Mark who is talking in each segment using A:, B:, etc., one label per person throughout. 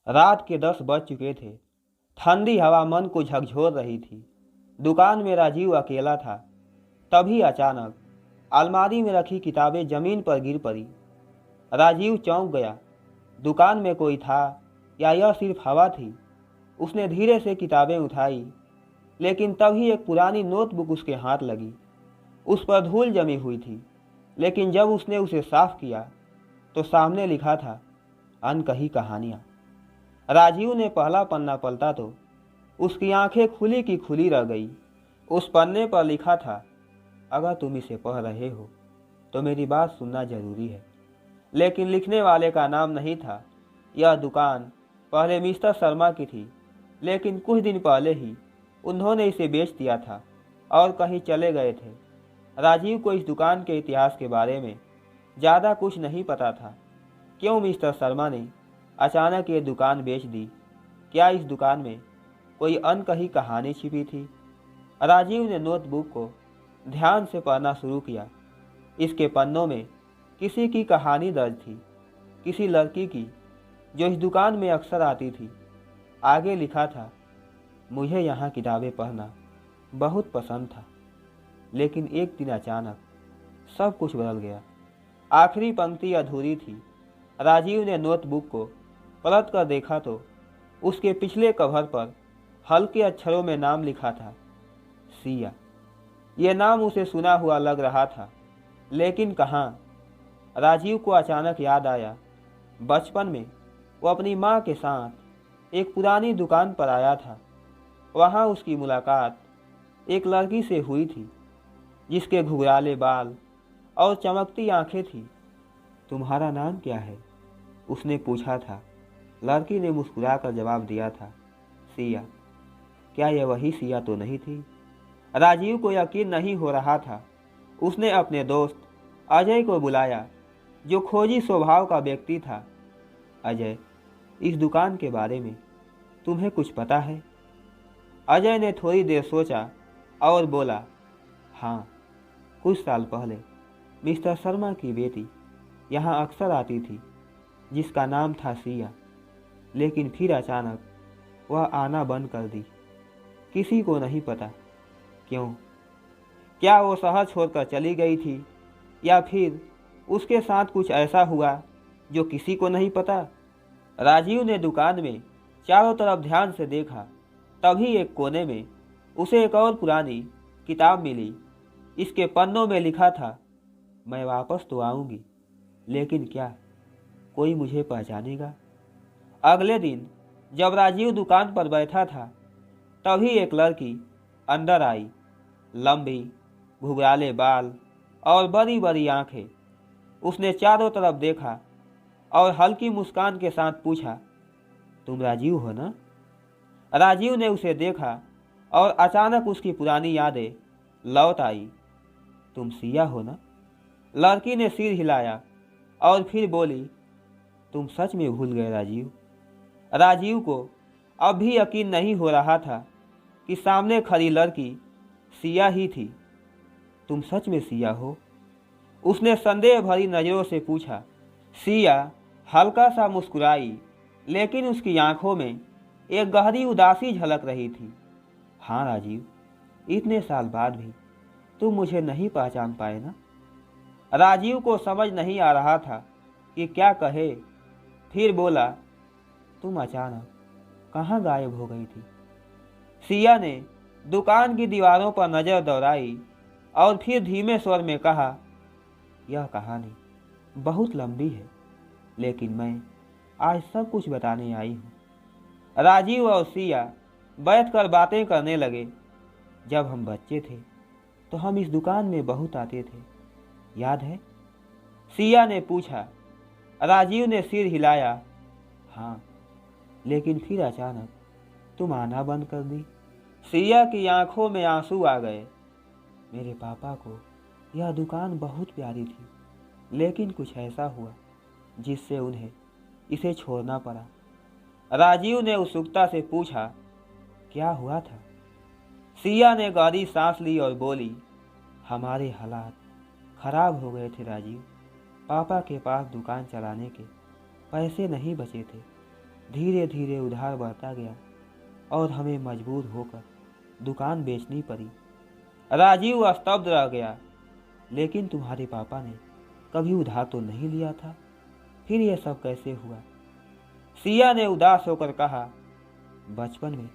A: रात के 10 बज चुके थे। ठंडी हवा मन को झकझोर रही थी। दुकान में राजीव अकेला था। तभी अचानक अलमारी में रखी किताबें जमीन पर गिर पड़ी। राजीव चौंक गया। दुकान में कोई था या यह सिर्फ हवा थी? उसने धीरे से किताबें उठाई, लेकिन तभी एक पुरानी नोटबुक उसके हाथ लगी। उस पर धूल जमी हुई थी, लेकिन जब उसने उसे साफ किया तो सामने लिखा था, अनकही कहानियाँ। राजीव ने पहला पन्ना पलटा तो उसकी आंखें खुली की खुली रह गई। उस पन्ने पर लिखा था, अगर तुम इसे पढ़ रहे हो तो मेरी बात सुनना जरूरी है। लेकिन लिखने वाले का नाम नहीं था। यह दुकान पहले मिस्टर शर्मा की थी, लेकिन कुछ दिन पहले ही उन्होंने इसे बेच दिया था और कहीं चले गए थे। राजीव को इस दुकान के इतिहास के बारे में ज़्यादा कुछ नहीं पता था। क्यों मिस्टर शर्मा ने अचानक ये दुकान बेच दी? क्या इस दुकान में कोई अनकही कहानी छिपी थी? राजीव ने नोटबुक को ध्यान से पढ़ना शुरू किया। इसके पन्नों में किसी की कहानी दर्ज थी, किसी लड़की की जो इस दुकान में अक्सर आती थी। आगे लिखा था, मुझे यहाँ किताबें पढ़ना बहुत पसंद था, लेकिन एक दिन अचानक सब कुछ बदल गया। आखिरी पंक्ति अधूरी थी। राजीव ने नोटबुक को पलट कर देखा तो उसके पिछले कवर पर हल्के अक्षरों में नाम लिखा था, सिया। यह नाम उसे सुना हुआ लग रहा था, लेकिन कहाँ? राजीव को अचानक याद आया, बचपन में वो अपनी माँ के साथ एक पुरानी दुकान पर आया था। वहाँ उसकी मुलाकात एक लड़की से हुई थी, जिसके घुंघराले बाल और चमकती आंखें थी। तुम्हारा नाम क्या है? उसने पूछा था। लड़की ने मुस्कुराकर जवाब दिया था, सिया। क्या यह वही सिया तो नहीं थी? राजीव को यकीन नहीं हो रहा था। उसने अपने दोस्त अजय को बुलाया, जो खोजी स्वभाव का व्यक्ति था। अजय, इस दुकान के बारे में तुम्हें कुछ पता है? अजय ने थोड़ी देर सोचा और बोला, हाँ, कुछ साल पहले मिस्टर शर्मा की बेटी यहाँ अक्सर आती थी, जिसका नाम था सिया। लेकिन फिर अचानक वह आना बंद कर दी। किसी को नहीं पता क्यों। क्या वो शहर छोड़कर चली गई थी, या फिर उसके साथ कुछ ऐसा हुआ जो किसी को नहीं पता? राजीव ने दुकान में चारों तरफ ध्यान से देखा। तभी एक कोने में उसे एक और पुरानी किताब मिली। इसके पन्नों में लिखा था, मैं वापस तो आऊँगी, लेकिन क्या कोई मुझे पहचानेगा? अगले दिन जब राजीव दुकान पर बैठा था, तभी एक लड़की अंदर आई। लंबी, घुंघराले बाल और बड़ी बड़ी आंखें। उसने चारों तरफ देखा और हल्की मुस्कान के साथ पूछा, तुम राजीव हो ना? राजीव ने उसे देखा और अचानक उसकी पुरानी यादें लौट आई। तुम सिया हो ना? लड़की ने सिर हिलाया और फिर बोली, तुम सच में भूल गए राजीव? राजीव को अब भी यकीन नहीं हो रहा था कि सामने खड़ी लड़की सिया ही थी। तुम सच में सिया हो? उसने संदेह भरी नज़रों से पूछा। सिया हल्का सा मुस्कुराई, लेकिन उसकी आंखों में एक गहरी उदासी झलक रही थी। हाँ राजीव, इतने साल बाद भी तुम मुझे नहीं पहचान पाए ना? राजीव को समझ नहीं आ रहा था कि क्या कहे। फिर बोला, तुम अचानक कहाँ गायब हो गई थी? सिया ने दुकान की दीवारों पर नजर दौड़ाई और फिर धीमे स्वर में कहा, यह कहानी बहुत लंबी है, लेकिन मैं आज सब कुछ बताने आई हूँ। राजीव और सिया बैठकर बातें करने लगे। जब हम बच्चे थे तो हम इस दुकान में बहुत आते थे, याद है? सिया ने पूछा। राजीव ने सिर हिलाया, हाँ, लेकिन फिर अचानक तुम आना बंद कर दी। सिया की आंखों में आंसू आ गए। मेरे पापा को यह दुकान बहुत प्यारी थी, लेकिन कुछ ऐसा हुआ जिससे उन्हें इसे छोड़ना पड़ा। राजीव ने उत्सुकता से पूछा, क्या हुआ था? सिया ने गहरी सांस ली और बोली, हमारे हालात खराब हो गए थे राजीव। पापा के पास दुकान चलाने के पैसे नहीं बचे थे। धीरे धीरे उधार बढ़ता गया और हमें मजबूर होकर दुकान बेचनी पड़ी। राजीव स्तब्ध रह गया। लेकिन तुम्हारे पापा ने कभी उधार तो नहीं लिया था, फिर यह सब कैसे हुआ? सिया ने उदास होकर कहा, बचपन में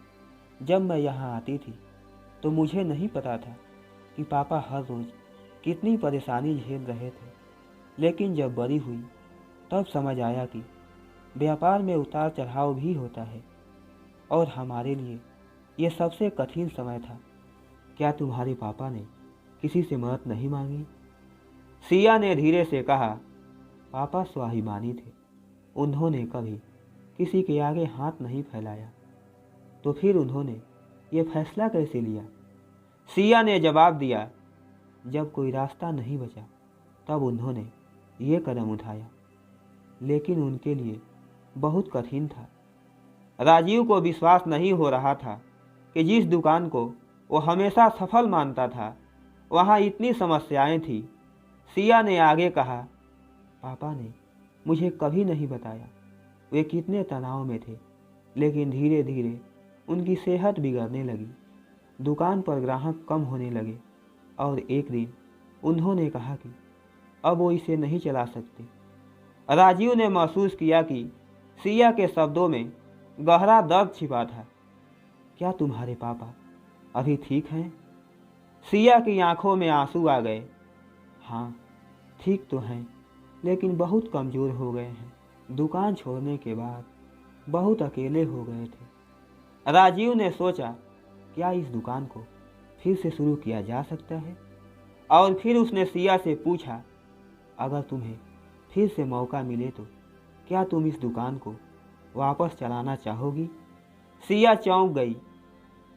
A: जब मैं यहाँ आती थी तो मुझे नहीं पता था कि पापा हर रोज़ कितनी परेशानी झेल रहे थे। लेकिन जब बड़ी हुई तब समझ आया कि व्यापार में उतार चढ़ाव भी होता है और हमारे लिए ये सबसे कठिन समय था। क्या तुम्हारे पापा ने किसी से मदद नहीं मांगी? सिया ने धीरे से कहा, पापा स्वाभिमानी थे, उन्होंने कभी किसी के आगे हाथ नहीं फैलाया। तो फिर उन्होंने ये फैसला कैसे लिया? सिया ने जवाब दिया, जब कोई रास्ता नहीं बचा तब उन्होंने ये कदम उठाया, लेकिन उनके लिए बहुत कठिन था। राजीव को विश्वास नहीं हो रहा था कि जिस दुकान को वो हमेशा सफल मानता था वहाँ इतनी समस्याएं थी। सिया ने आगे कहा, पापा ने मुझे कभी नहीं बताया वे कितने तनाव में थे, लेकिन धीरे धीरे उनकी सेहत बिगड़ने लगी, दुकान पर ग्राहक कम होने लगे और एक दिन उन्होंने कहा कि अब वो इसे नहीं चला सकते। राजीव ने महसूस किया कि सिया के शब्दों में गहरा दर्द छिपा था। क्या तुम्हारे पापा अभी ठीक हैं? सिया की आंखों में आंसू आ गए। हाँ, ठीक तो हैं, लेकिन बहुत कमज़ोर हो गए हैं। दुकान छोड़ने के बाद बहुत अकेले हो गए थे। राजीव ने सोचा, क्या इस दुकान को फिर से शुरू किया जा सकता है? और फिर उसने सिया से पूछा, अगर तुम्हें फिर से मौका मिले तो क्या तुम इस दुकान को वापस चलाना चाहोगी? सिया चौंक गई।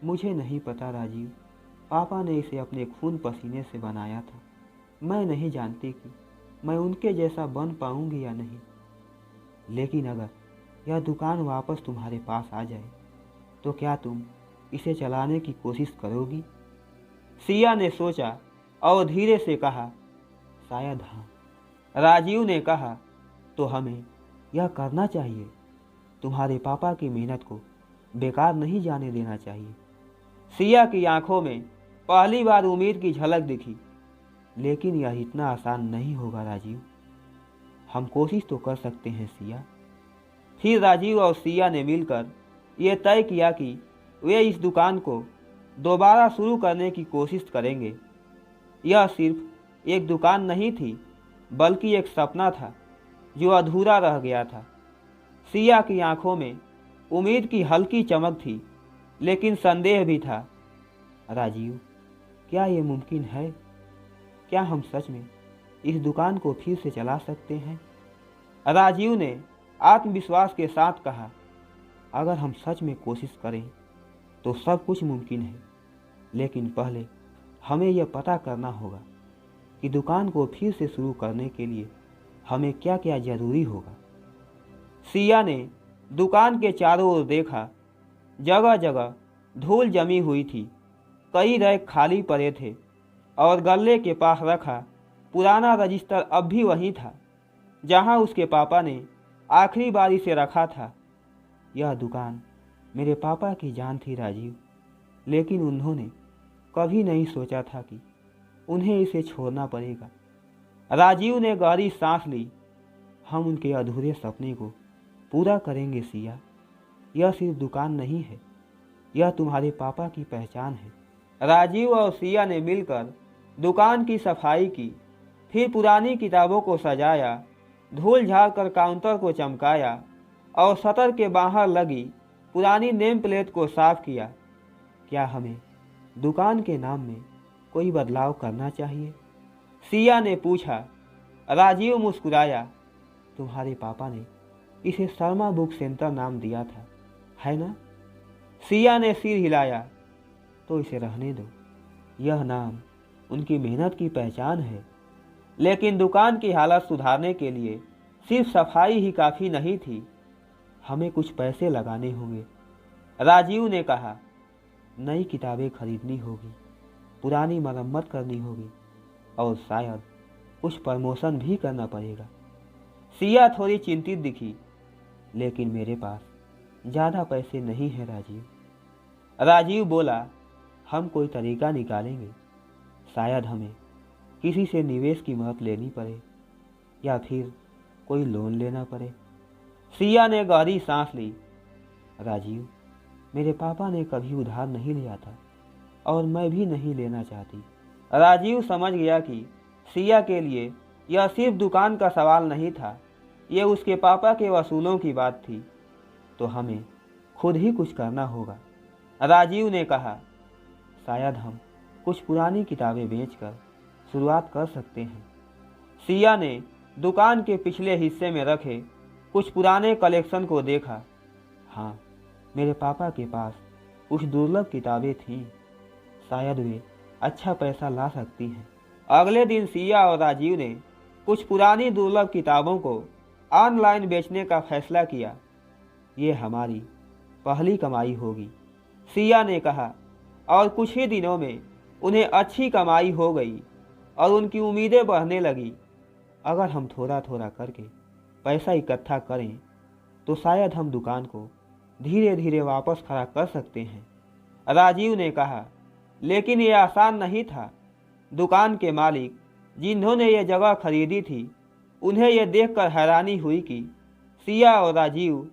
A: मुझे नहीं पता राजीव, पापा ने इसे अपने खून पसीने से बनाया था। मैं नहीं जानती कि मैं उनके जैसा बन पाऊंगी या नहीं, लेकिन अगर यह दुकान वापस तुम्हारे पास आ जाए तो क्या तुम इसे चलाने की कोशिश करोगी? सिया ने सोचा और धीरे से कहा, शायद हाँ। राजीव ने कहा, तो हमें यह करना चाहिए। तुम्हारे पापा की मेहनत को बेकार नहीं जाने देना चाहिए। सिया की आंखों में पहली बार उम्मीद की झलक दिखी। लेकिन यह इतना आसान नहीं होगा राजीव, हम कोशिश तो कर सकते हैं सिया। फिर राजीव और सिया ने मिलकर ये तय किया कि वे इस दुकान को दोबारा शुरू करने की कोशिश करेंगे। यह सिर्फ एक दुकान नहीं थी, बल्कि एक सपना था जो अधूरा रह गया था। सिया की आंखों में उम्मीद की हल्की चमक थी, लेकिन संदेह भी था। राजीव, क्या ये मुमकिन है? क्या हम सच में इस दुकान को फिर से चला सकते हैं? राजीव ने आत्मविश्वास के साथ कहा, अगर हम सच में कोशिश करें तो सब कुछ मुमकिन है, लेकिन पहले हमें यह पता करना होगा कि दुकान को फिर से शुरू करने के लिए हमें क्या क्या जरूरी होगा। सिया ने दुकान के चारों ओर देखा। जगह जगह धूल जमी हुई थी, कई रैक खाली पड़े थे और गल्ले के पास रखा पुराना रजिस्टर अब भी वहीं था जहां उसके पापा ने आखिरी बार इसे रखा था। यह दुकान मेरे पापा की जान थी राजीव, लेकिन उन्होंने कभी नहीं सोचा था कि उन्हें इसे छोड़ना पड़ेगा। राजीव ने गहरी सांस ली। हम उनके अधूरे सपने को पूरा करेंगे सिया। यह सिर्फ दुकान नहीं है, यह तुम्हारे पापा की पहचान है। राजीव और सिया ने मिलकर दुकान की सफाई की, फिर पुरानी किताबों को सजाया, धूल झाड़कर काउंटर को चमकाया और शटर के बाहर लगी पुरानी नेम प्लेट को साफ किया। क्या हमें दुकान के नाम में कोई बदलाव करना चाहिए? सिया ने पूछा। राजीव मुस्कुराया। तुम्हारे पापा ने इसे शर्मा बुक सेंटर नाम दिया था, है ना? सिया ने सिर हिलाया। तो इसे रहने दो, यह नाम उनकी मेहनत की पहचान है। लेकिन दुकान की हालत सुधारने के लिए सिर्फ सफाई ही काफ़ी नहीं थी, हमें कुछ पैसे लगाने होंगे। राजीव ने कहा, नई किताबें खरीदनी होगी, पुरानी मरम्मत करनी होगी और शायद कुछ प्रमोशन भी करना पड़ेगा। सिया थोड़ी चिंतित दिखी। लेकिन मेरे पास ज़्यादा पैसे नहीं हैं राजीव। राजीव बोला, हम कोई तरीका निकालेंगे। शायद हमें किसी से निवेश की मदद लेनी पड़े या फिर कोई लोन लेना पड़े। सिया ने गहरी सांस ली। राजीव, मेरे पापा ने कभी उधार नहीं लिया था और मैं भी नहीं लेना चाहती। राजीव समझ गया कि सिया के लिए यह सिर्फ दुकान का सवाल नहीं था, ये उसके पापा के वसूलों की बात थी। तो हमें खुद ही कुछ करना होगा। राजीव ने कहा, शायद हम कुछ पुरानी किताबें बेचकर शुरुआत कर सकते हैं। सिया ने दुकान के पिछले हिस्से में रखे कुछ पुराने कलेक्शन को देखा। हाँ, मेरे पापा के पास कुछ दुर्लभ किताबें थीं। शायद वे अच्छा पैसा ला सकती हैं। अगले दिन सिया और राजीव ने कुछ पुरानी दुर्लभ किताबों को ऑनलाइन बेचने का फैसला किया। ये हमारी पहली कमाई होगी, सिया ने कहा। और कुछ ही दिनों में उन्हें अच्छी कमाई हो गई और उनकी उम्मीदें बढ़ने लगी। अगर हम थोड़ा थोड़ा करके पैसा इकट्ठा करें तो शायद हम दुकान को धीरे धीरे वापस खड़ा कर सकते हैं, राजीव ने कहा। लेकिन ये आसान नहीं था। दुकान के मालिक जिन्होंने ये जगह खरीदी थी, उन्हें यह देखकर हैरानी हुई कि सिया और राजीव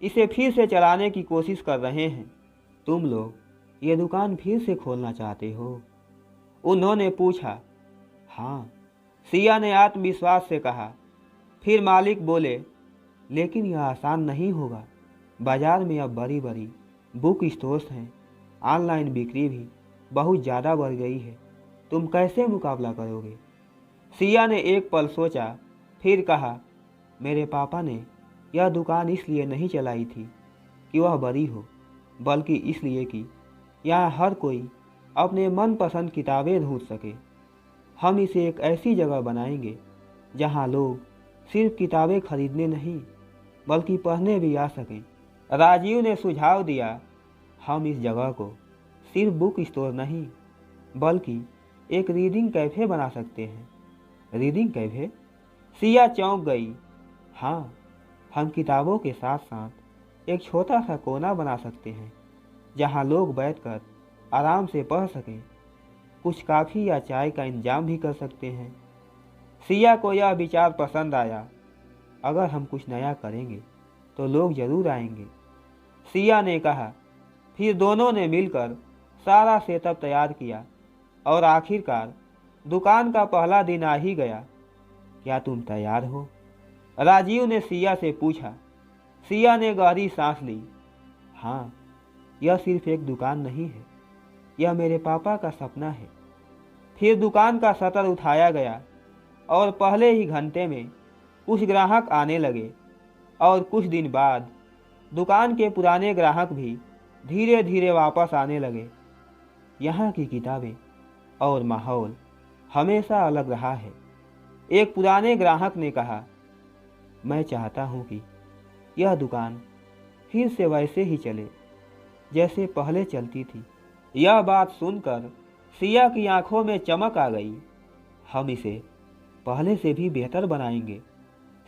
A: इसे फिर से चलाने की कोशिश कर रहे हैं। तुम लोग ये दुकान फिर से खोलना चाहते हो? उन्होंने पूछा। हाँ, सिया ने आत्मविश्वास से कहा। फिर मालिक बोले, लेकिन यह आसान नहीं होगा। बाजार में अब बड़ी बड़ी बुक स्टोर्स हैं, ऑनलाइन बिक्री भी बहुत ज़्यादा बढ़ गई है। तुम कैसे मुकाबला करोगे? सिया ने एक पल सोचा, फिर कहा, मेरे पापा ने यह दुकान इसलिए नहीं चलाई थी कि वह बड़ी हो, बल्कि इसलिए कि यहाँ हर कोई अपने मनपसंद किताबें ढूंढ सके। हम इसे एक ऐसी जगह बनाएंगे जहाँ लोग सिर्फ किताबें खरीदने नहीं बल्कि पढ़ने भी आ सकें, राजीव ने सुझाव दिया। हम इस जगह को सिर्फ बुक स्टोर नहीं बल्कि एक रीडिंग कैफ़े बना सकते हैं। Reading cafe? सिया चौंक गई। हाँ, हम किताबों के साथ साथ एक छोटा सा कोना बना सकते हैं जहाँ लोग बैठकर आराम से पढ़ सकें। कुछ कॉफ़ी या चाय का इंतजाम भी कर सकते हैं। सिया को यह विचार पसंद आया। अगर हम कुछ नया करेंगे तो लोग ज़रूर आएंगे, सिया ने कहा। फिर दोनों ने मिलकर सारा सेटअप तैयार किया और आखिरकार दुकान का पहला दिन आ ही गया। क्या तुम तैयार हो? राजीव ने सिया से पूछा। सिया ने गहरी सांस ली। हाँ, यह सिर्फ एक दुकान नहीं है, यह मेरे पापा का सपना है। फिर दुकान का शटर उठाया गया और पहले ही घंटे में कुछ ग्राहक आने लगे और कुछ दिन बाद दुकान के पुराने ग्राहक भी धीरे धीरे वापस आने लगे। यहाँ की किताबें और माहौल हमेशा अलग रहा है, एक पुराने ग्राहक ने कहा। मैं चाहता हूँ कि यह दुकान फिर से वैसे ही चले जैसे पहले चलती थी। यह बात सुनकर सिया की आंखों में चमक आ गई। हम इसे पहले से भी बेहतर बनाएंगे,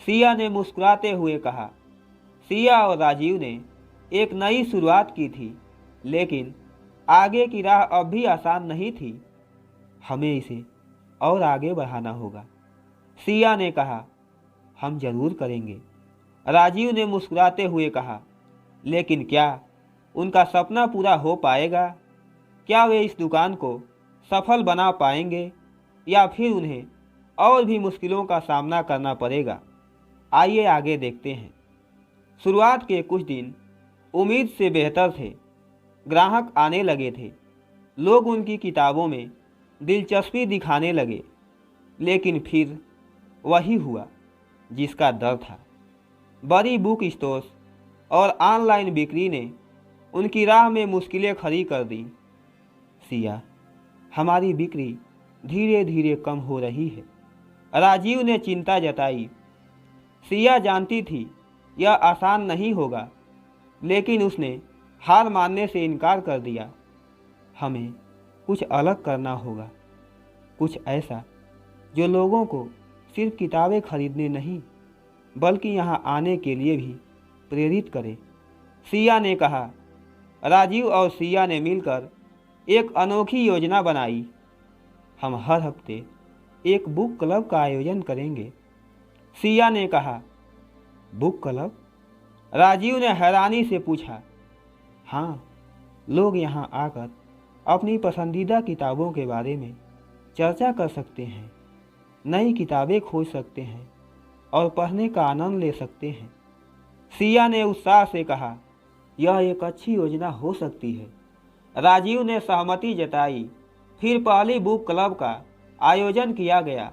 A: सिया ने मुस्कुराते हुए कहा। सिया और राजीव ने एक नई शुरुआत की थी, लेकिन आगे की राह अब भी आसान नहीं थी। हमें इसे और आगे बढ़ाना होगा, सिया ने कहा। हम जरूर करेंगे, राजीव ने मुस्कुराते हुए कहा। लेकिन क्या उनका सपना पूरा हो पाएगा? क्या वे इस दुकान को सफल बना पाएंगे या फिर उन्हें और भी मुश्किलों का सामना करना पड़ेगा? आइए आगे देखते हैं। शुरुआत के कुछ दिन उम्मीद से बेहतर थे। ग्राहक आने लगे थे, लोग उनकी किताबों में दिलचस्पी दिखाने लगे। लेकिन फिर वही हुआ जिसका डर था। बड़ी बुक स्टोर्स और ऑनलाइन बिक्री ने उनकी राह में मुश्किलें खड़ी कर दी। सिया, हमारी बिक्री धीरे धीरे कम हो रही है, राजीव ने चिंता जताई। सिया जानती थी यह आसान नहीं होगा, लेकिन उसने हार मानने से इनकार कर दिया। हमें कुछ अलग करना होगा, कुछ ऐसा जो लोगों को सिर्फ किताबें खरीदने नहीं बल्कि यहाँ आने के लिए भी प्रेरित करे, सिया ने कहा। राजीव और सिया ने मिलकर एक अनोखी योजना बनाई। हम हर हफ्ते एक बुक क्लब का आयोजन करेंगे। सिया ने कहा। Book club? राजीव ने हैरानी से पूछा। हाँ, लोग यहाँ आकर अपनी पसंदीदा किताबों के बारे में चर्चा कर सकते हैं, नई किताबें खोज सकते हैं और पढ़ने का आनंद ले सकते हैं। सिया ने उत्साह से कहा, यह एक अच्छी योजना हो सकती है। राजीव ने सहमति जताई। फिर पहली बुक क्लब का आयोजन किया गया।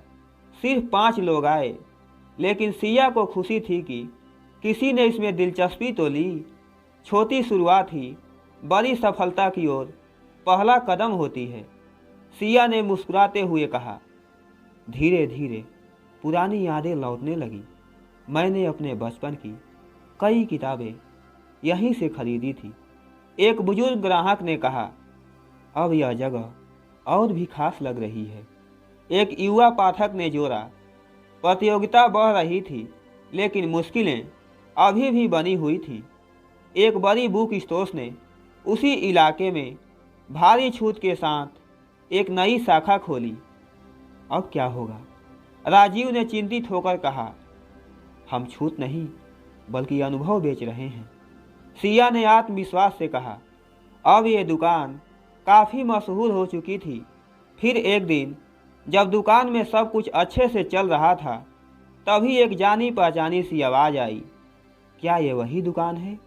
A: सिर्फ 5 लोग आए, लेकिन सिया को खुशी थी कि किसी ने इसमें दिलचस्पी तो ली। छोटी शुरुआत ही बड़ी सफलता की ओर पहला कदम होती है। सिया ने मुस्कुराते हुए कहा। धीरे धीरे पुरानी यादें लौटने लगी। मैंने अपने बचपन की कई किताबें यहीं से खरीदी थी। एक बुजुर्ग ग्राहक ने कहा। अब यह जगह और भी खास लग रही है। एक युवा पाठक ने जोड़ा। प्रतियोगिता बढ़ रही थी, लेकिन मुश्किलें अभी भी बनी हुई थी। एक बड़ी बुक स्टोर्स ने उसी इलाके में भारी छूट के साथ एक नई शाखा खोली। अब क्या होगा? राजीव ने चिंतित होकर कहा। हम छूट नहीं, बल्कि अनुभव बेच रहे हैं। सिया ने आत्मविश्वास से कहा। अब ये दुकान काफ़ी मशहूर हो चुकी थी। फिर एक दिन जब दुकान में सब कुछ अच्छे से चल रहा था, तभी एक जानी पहचानी सी आवाज़ आई। क्या ये वही दुकान है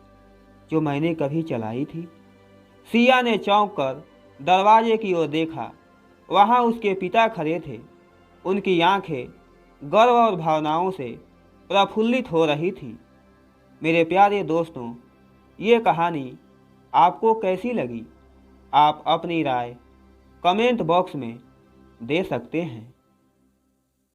A: जो मैंने कभी चलाई थी? सिया ने चौंक कर दरवाजे की ओर देखा। वहाँ उसके पिता खड़े थे। उनकी आंखें गर्व और भावनाओं से प्रफुल्लित हो रही थी। मेरे प्यारे दोस्तों, ये कहानी आपको कैसी लगी? आप अपनी राय कमेंट बॉक्स में दे सकते हैं।